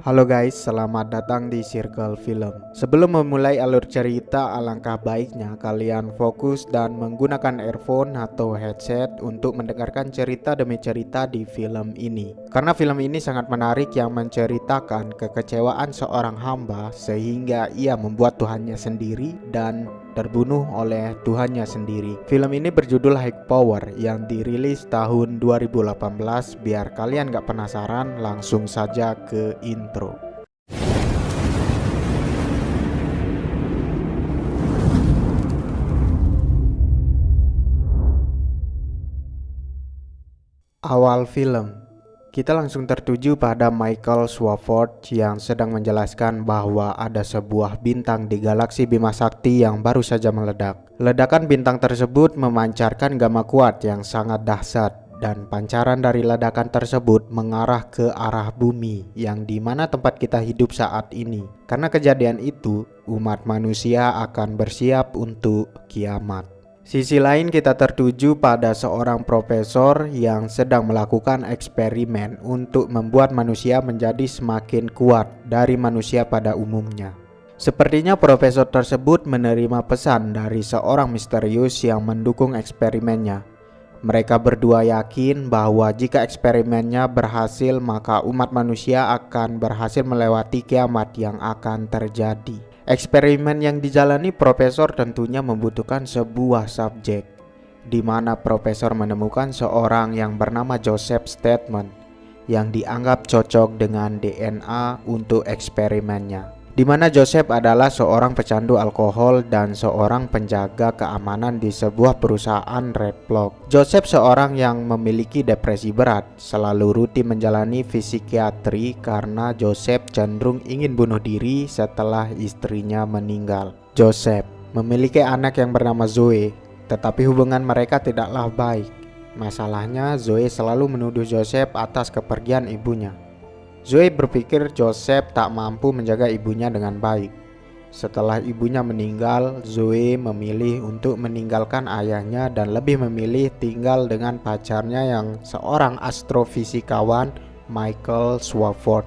Halo guys, selamat datang di Circle Film. Sebelum memulai alur cerita, alangkah baiknya kalian fokus dan menggunakan earphone atau headset untuk mendengarkan cerita demi cerita di film ini. Karena film ini sangat menarik yang menceritakan kekecewaan seorang hamba sehingga ia membuat Tuhannya sendiri dan terbunuh oleh Tuhannya sendiri. Film ini berjudul High Power yang dirilis tahun 2018. Biar kalian gak penasaran, langsung saja ke intro. Awal film, kita langsung tertuju pada Michael Swafford yang sedang menjelaskan bahwa ada sebuah bintang di galaksi Bima Sakti yang baru saja meledak. Ledakan bintang tersebut memancarkan gamma kuat yang sangat dahsyat dan pancaran dari ledakan tersebut mengarah ke arah bumi yang dimana tempat kita hidup saat ini. Karena kejadian itu, umat manusia akan bersiap untuk kiamat. Sisi lain kita tertuju pada seorang profesor yang sedang melakukan eksperimen untuk membuat manusia menjadi semakin kuat dari manusia pada umumnya. Sepertinya profesor tersebut menerima pesan dari seorang misterius yang mendukung eksperimennya. Mereka berdua yakin bahwa jika eksperimennya berhasil, maka umat manusia akan berhasil melewati kiamat yang akan terjadi. Eksperimen yang dijalani profesor tentunya membutuhkan sebuah subjek, di mana profesor menemukan seorang yang bernama Joseph Statement yang dianggap cocok dengan DNA untuk eksperimennya. Di mana Joseph adalah seorang pecandu alkohol dan seorang penjaga keamanan di sebuah perusahaan Red Block. Joseph seorang yang memiliki depresi berat, selalu rutin menjalani psikiatri karena Joseph cenderung ingin bunuh diri setelah istrinya meninggal. Joseph memiliki anak yang bernama Zoe, tetapi hubungan mereka tidaklah baik. Masalahnya, Zoe selalu menuduh Joseph atas kepergian ibunya. Zoe berpikir Joseph tak mampu menjaga ibunya dengan baik. Setelah ibunya meninggal, Zoe memilih untuk meninggalkan ayahnya dan lebih memilih tinggal dengan pacarnya yang seorang astrofisikawan, Michael Swafford.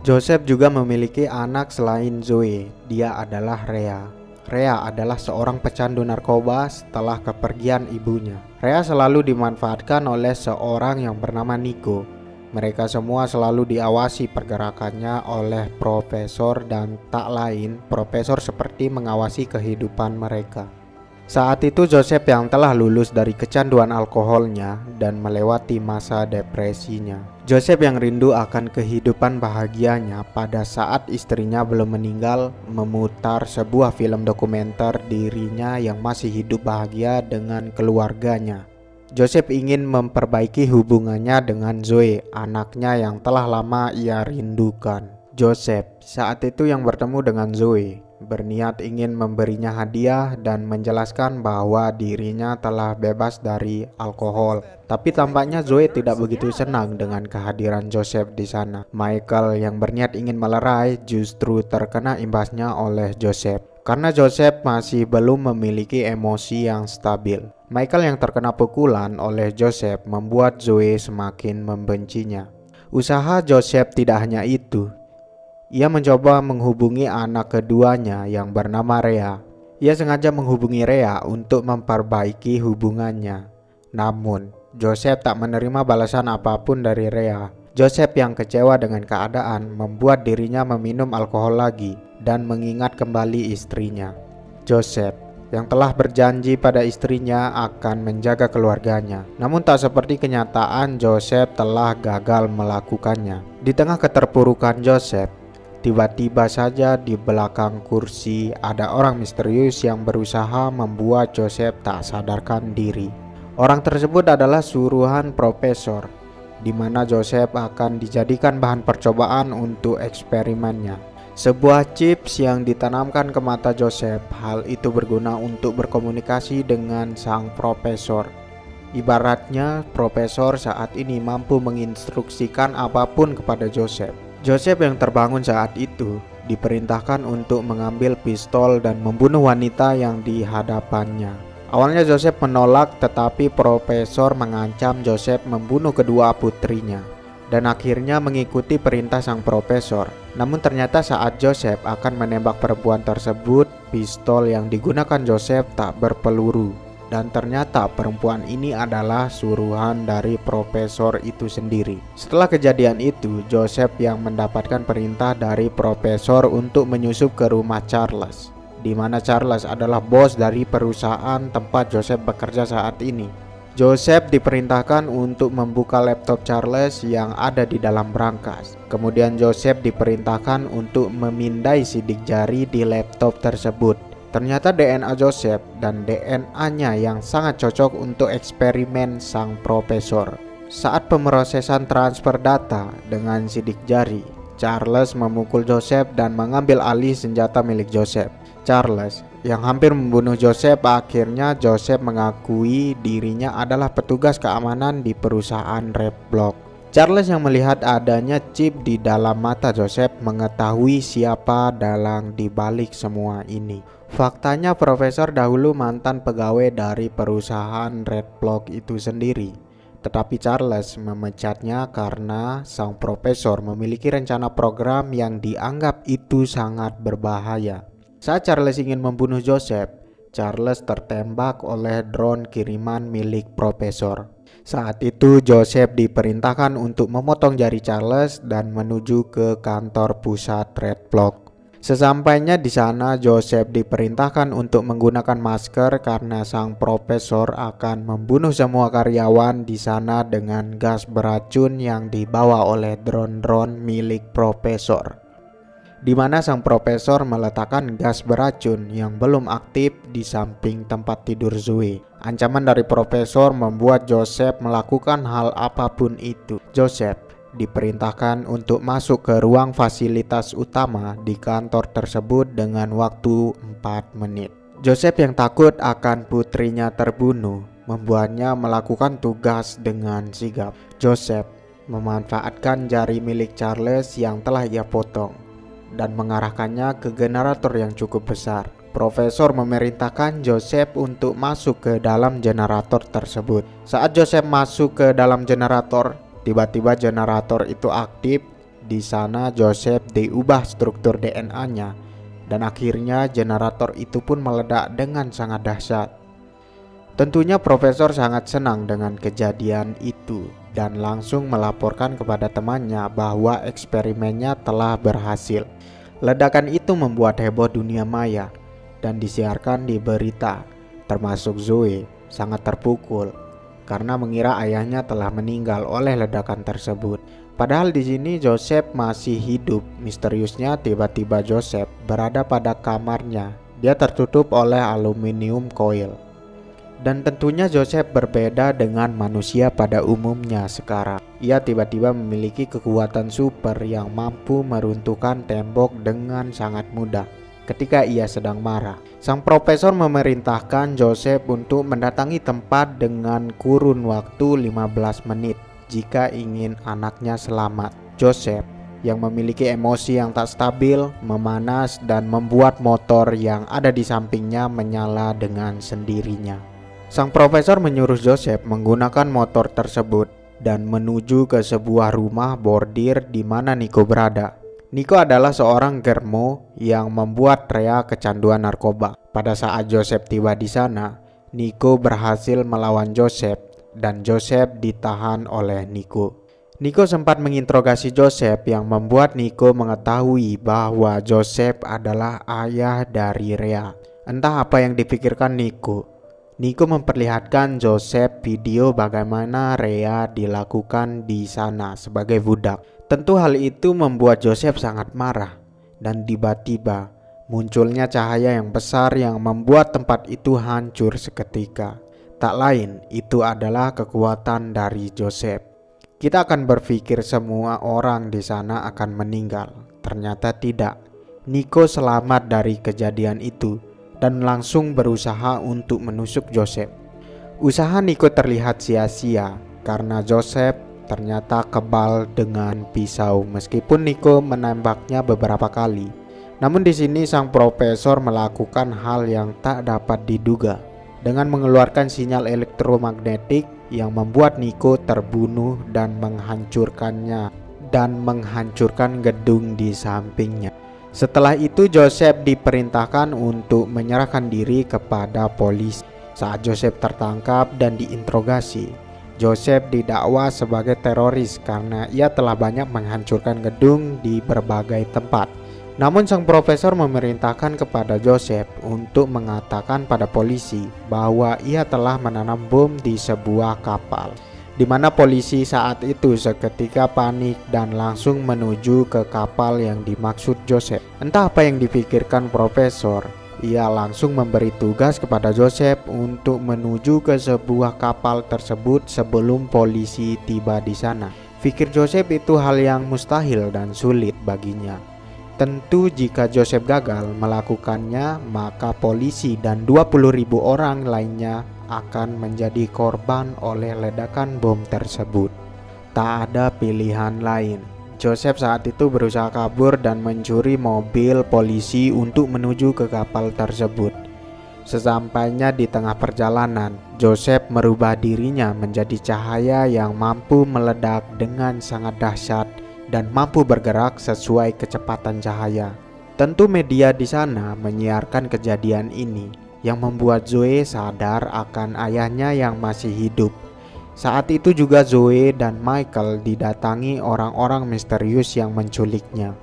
Joseph juga memiliki anak selain Zoe, dia adalah Rhea. Rhea adalah seorang pecandu narkoba setelah kepergian ibunya. Rhea selalu dimanfaatkan oleh seorang yang bernama Nico. Mereka semua selalu diawasi pergerakannya oleh profesor dan tak lain profesor seperti mengawasi kehidupan mereka. Saat itu Joseph yang telah lulus dari kecanduan alkoholnya dan melewati masa depresinya. Joseph yang rindu akan kehidupan bahagianya pada saat istrinya belum meninggal memutar sebuah film dokumenter dirinya yang masih hidup bahagia dengan keluarganya. Joseph ingin memperbaiki hubungannya dengan Zoe, anaknya yang telah lama ia rindukan. Joseph saat itu yang bertemu dengan Zoe, berniat ingin memberinya hadiah dan menjelaskan bahwa dirinya telah bebas dari alkohol. Tapi tampaknya Zoe tidak begitu senang dengan kehadiran Joseph di sana. Michael yang berniat ingin melerai justru terkena imbasnya oleh Joseph. Karena Joseph masih belum memiliki emosi yang stabil. Michael yang terkena pukulan oleh Joseph membuat Zoe semakin membencinya. Usaha Joseph tidak hanya itu. Ia mencoba menghubungi anak keduanya yang bernama Rhea. Ia sengaja menghubungi Rhea untuk memperbaiki hubungannya. Namun, Joseph tak menerima balasan apapun dari Rhea. Joseph yang kecewa dengan keadaan membuat dirinya meminum alkohol lagi dan mengingat kembali istrinya. Joseph yang telah berjanji pada istrinya akan menjaga keluarganya. Namun tak seperti kenyataan, Joseph telah gagal melakukannya. Di tengah keterpurukan Joseph, tiba-tiba saja di belakang kursi ada orang misterius yang berusaha membuat Joseph tak sadarkan diri. Orang tersebut adalah suruhan profesor, di mana Joseph akan dijadikan bahan percobaan untuk eksperimennya. Sebuah chips yang ditanamkan ke mata Joseph, hal itu berguna untuk berkomunikasi dengan sang profesor. Ibaratnya profesor saat ini mampu menginstruksikan apapun kepada Joseph. Joseph yang terbangun saat itu diperintahkan untuk mengambil pistol dan membunuh wanita yang di hadapannya. Awalnya Joseph menolak, tetapi profesor mengancam Joseph membunuh kedua putrinya. dan akhirnya mengikuti perintah sang profesor. Namun ternyata saat Joseph akan menembak perempuan tersebut, pistol yang digunakan Joseph tak berpeluru. Dan ternyata perempuan ini adalah suruhan dari profesor itu sendiri. Setelah kejadian itu, Joseph yang mendapatkan perintah dari profesor untuk menyusup ke rumah Charles, di mana Charles adalah bos dari perusahaan tempat Joseph bekerja saat ini. Joseph diperintahkan untuk membuka laptop Charles yang ada di dalam brankas. Kemudian Joseph diperintahkan untuk memindai sidik jari di laptop tersebut. Ternyata DNA Joseph dan DNA-nya yang sangat cocok untuk eksperimen sang profesor. Saat pemrosesan transfer data dengan sidik jari, Charles memukul Joseph dan mengambil alih senjata milik Joseph. Charles yang hampir membunuh Joseph, akhirnya Joseph mengakui dirinya adalah petugas keamanan di perusahaan Red Block. Charles yang melihat adanya chip di dalam mata Joseph mengetahui siapa dalang di balik semua ini. Faktanya profesor dahulu mantan pegawai dari perusahaan Red Block itu sendiri. Tetapi Charles memecatnya karena sang profesor memiliki rencana program yang dianggap itu sangat berbahaya. Saat Charles ingin membunuh Joseph, Charles tertembak oleh drone kiriman milik profesor. Saat itu Joseph diperintahkan untuk memotong jari Charles dan menuju ke kantor pusat Red Block. Sesampainya di sana, Joseph diperintahkan untuk menggunakan masker karena sang profesor akan membunuh semua karyawan di sana dengan gas beracun yang dibawa oleh drone-drone milik profesor. Di mana sang profesor meletakkan gas beracun yang belum aktif di samping tempat tidur Zoe. Ancaman dari profesor membuat Joseph melakukan hal apapun itu. Joseph diperintahkan untuk masuk ke ruang fasilitas utama di kantor tersebut dengan waktu 4 menit. Joseph yang takut akan putrinya terbunuh membuatnya melakukan tugas dengan sigap. Joseph memanfaatkan jari milik Charles yang telah ia potong dan mengarahkannya ke generator yang cukup besar. Profesor memerintahkan Joseph untuk masuk ke dalam generator tersebut. Saat Joseph masuk ke dalam generator, tiba-tiba generator itu aktif. Di sana Joseph diubah struktur DNA-nya dan akhirnya generator itu pun meledak dengan sangat dahsyat. Tentunya profesor sangat senang dengan kejadian itu dan langsung melaporkan kepada temannya bahwa eksperimennya telah berhasil. Ledakan itu membuat heboh dunia maya dan disiarkan di berita, termasuk Zoe sangat terpukul karena mengira ayahnya telah meninggal oleh ledakan tersebut. Padahal di sini Joseph masih hidup. Misteriusnya tiba-tiba Joseph berada pada kamarnya. Dia tertutup oleh aluminium coil. Dan tentunya Joseph berbeda dengan manusia pada umumnya sekarang. Ia tiba-tiba memiliki kekuatan super yang mampu meruntuhkan tembok dengan sangat mudah ketika ia sedang marah. Sang profesor memerintahkan Joseph untuk mendatangi tempat dengan kurun waktu 15 menit jika ingin anaknya selamat. Joseph yang memiliki emosi yang tak stabil, memanas dan membuat motor yang ada di sampingnya menyala dengan sendirinya. Sang profesor menyuruh Joseph menggunakan motor tersebut dan menuju ke sebuah rumah bordir di mana Nico berada. Nico adalah seorang germo yang membuat Rhea kecanduan narkoba. Pada saat Joseph tiba di sana, Nico berhasil melawan Joseph dan Joseph ditahan oleh Nico. Nico sempat menginterogasi Joseph yang membuat Nico mengetahui bahwa Joseph adalah ayah dari Rhea. Entah apa yang dipikirkan Nico. Nico memperlihatkan Joseph video bagaimana Rhea dilakukan di sana sebagai budak. Tentu hal itu membuat Joseph sangat marah dan tiba-tiba munculnya cahaya yang besar yang membuat tempat itu hancur seketika. Tak lain, itu adalah kekuatan dari Joseph. Kita akan berpikir semua orang di sana akan meninggal. Ternyata tidak. Nico selamat dari kejadian itu dan langsung berusaha untuk menusuk Joseph. Usaha Nico terlihat sia-sia karena Joseph ternyata kebal dengan pisau meskipun Nico menembaknya beberapa kali. Namun di sini sang profesor melakukan hal yang tak dapat diduga dengan mengeluarkan sinyal elektromagnetik yang membuat Nico terbunuh dan menghancurkan gedung di sampingnya. Setelah itu Joseph diperintahkan untuk menyerahkan diri kepada polisi. Saat Joseph tertangkap dan diinterogasi, Joseph didakwa sebagai teroris karena ia telah banyak menghancurkan gedung di berbagai tempat. Namun sang profesor memerintahkan kepada Joseph untuk mengatakan pada polisi bahwa ia telah menanam bom di sebuah kapal, di mana polisi saat itu seketika panik dan langsung menuju ke kapal yang dimaksud Joseph. Entah apa yang dipikirkan profesor, ia langsung memberi tugas kepada Joseph untuk menuju ke sebuah kapal tersebut sebelum polisi tiba di sana. Pikir Joseph itu hal yang mustahil dan sulit baginya. Tentu jika Joseph gagal melakukannya, maka polisi dan 20.000 orang lainnya akan menjadi korban oleh ledakan bom tersebut. Tak ada pilihan lain. Joseph saat itu berusaha kabur dan mencuri mobil polisi untuk menuju ke kapal tersebut. Sesampainya di tengah perjalanan, Joseph merubah dirinya menjadi cahaya yang mampu meledak dengan sangat dahsyat dan mampu bergerak sesuai kecepatan cahaya. Tentu media di sana menyiarkan kejadian ini, yang membuat Zoe sadar akan ayahnya yang masih hidup. Saat itu juga Zoe dan Michael didatangi orang-orang misterius yang menculiknya.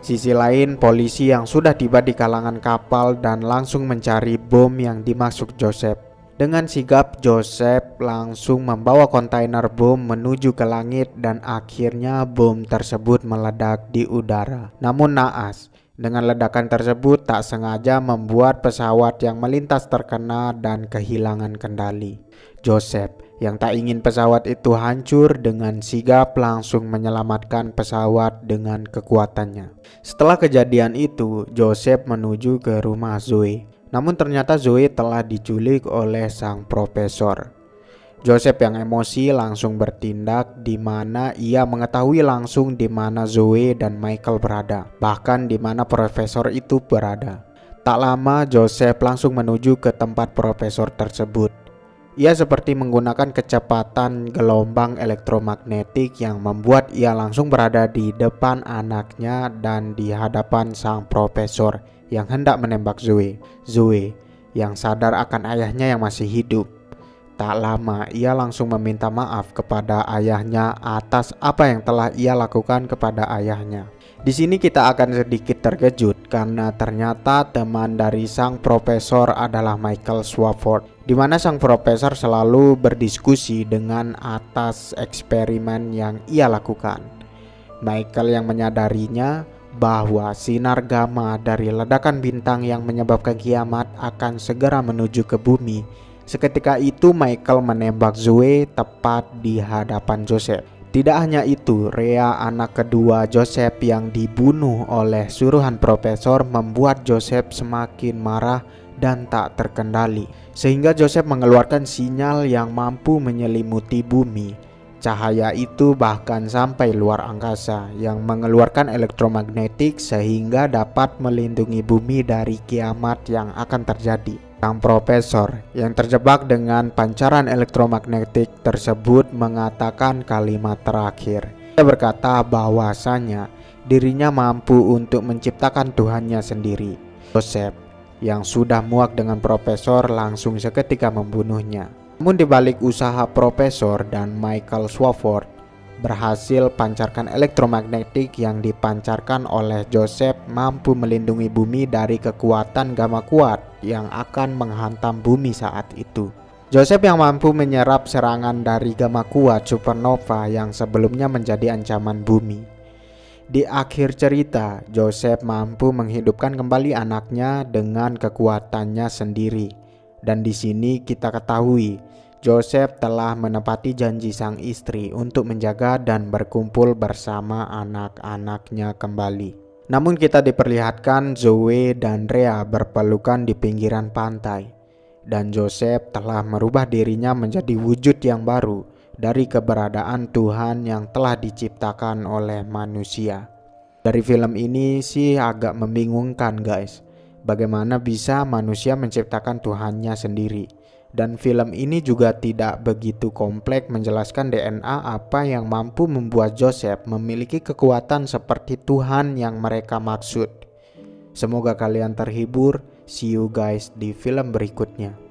Sisi lain, polisi yang sudah tiba di kalangan kapal dan langsung mencari bom yang dimaksud Joseph. Dengan sigap, Joseph langsung membawa kontainer bom menuju ke langit dan akhirnya bom tersebut meledak di udara. Namun naas, dengan ledakan tersebut tak sengaja membuat pesawat yang melintas terkena dan kehilangan kendali. Joseph yang tak ingin pesawat itu hancur dengan sigap langsung menyelamatkan pesawat dengan kekuatannya. Setelah kejadian itu, Joseph menuju ke rumah Zoe. Namun ternyata Zoe telah diculik oleh sang profesor. Joseph yang emosi langsung bertindak, di mana ia mengetahui langsung di mana Zoe dan Michael berada, bahkan di mana profesor itu berada. Tak lama Joseph langsung menuju ke tempat profesor tersebut. Ia seperti menggunakan kecepatan gelombang elektromagnetik yang membuat ia langsung berada di depan anaknya dan di hadapan sang profesor yang hendak menembak Zoe. Zoe yang sadar akan ayahnya yang masih hidup. Tak lama ia langsung meminta maaf kepada ayahnya atas apa yang telah ia lakukan kepada ayahnya. Di sini kita akan sedikit terkejut karena ternyata teman dari sang profesor adalah Michael Swafford, di mana sang profesor selalu berdiskusi dengan atas eksperimen yang ia lakukan. Michael yang menyadarinya bahwa sinar gamma dari ledakan bintang yang menyebabkan kiamat akan segera menuju ke bumi. Seketika itu Michael menembak Zoe tepat di hadapan Joseph. Tidak hanya itu, Rhea, anak kedua Joseph yang dibunuh oleh suruhan profesor, membuat Joseph semakin marah dan tak terkendali, sehingga Joseph mengeluarkan sinyal yang mampu menyelimuti bumi. Cahaya itu bahkan sampai luar angkasa yang mengeluarkan elektromagnetik sehingga dapat melindungi bumi dari kiamat yang akan terjadi. Sang profesor yang terjebak dengan pancaran elektromagnetik tersebut mengatakan kalimat terakhir. Dia berkata bahwasanya dirinya mampu untuk menciptakan Tuhannya sendiri. Joseph yang sudah muak dengan profesor langsung seketika membunuhnya. Namun dibalik usaha profesor dan Michael Swafford berhasil pancarkan elektromagnetik yang dipancarkan oleh Joseph mampu melindungi bumi dari kekuatan gamma kuat yang akan menghantam bumi saat itu. Joseph yang mampu menyerap serangan dari gamma kuat supernova yang sebelumnya menjadi ancaman bumi. Di akhir cerita, Joseph mampu menghidupkan kembali anaknya dengan kekuatannya sendiri. Dan di sini kita ketahui Joseph telah menepati janji sang istri untuk menjaga dan berkumpul bersama anak-anaknya kembali. Namun kita diperlihatkan Zoe dan Rhea berpelukan di pinggiran pantai, dan Joseph telah merubah dirinya menjadi wujud yang baru dari keberadaan Tuhan yang telah diciptakan oleh manusia. Dari film ini sih agak membingungkan guys, bagaimana bisa manusia menciptakan Tuhannya sendiri. Dan film ini juga tidak begitu kompleks menjelaskan DNA apa yang mampu membuat Joseph memiliki kekuatan seperti Tuhan yang mereka maksud. Semoga kalian terhibur. See you guys di film berikutnya.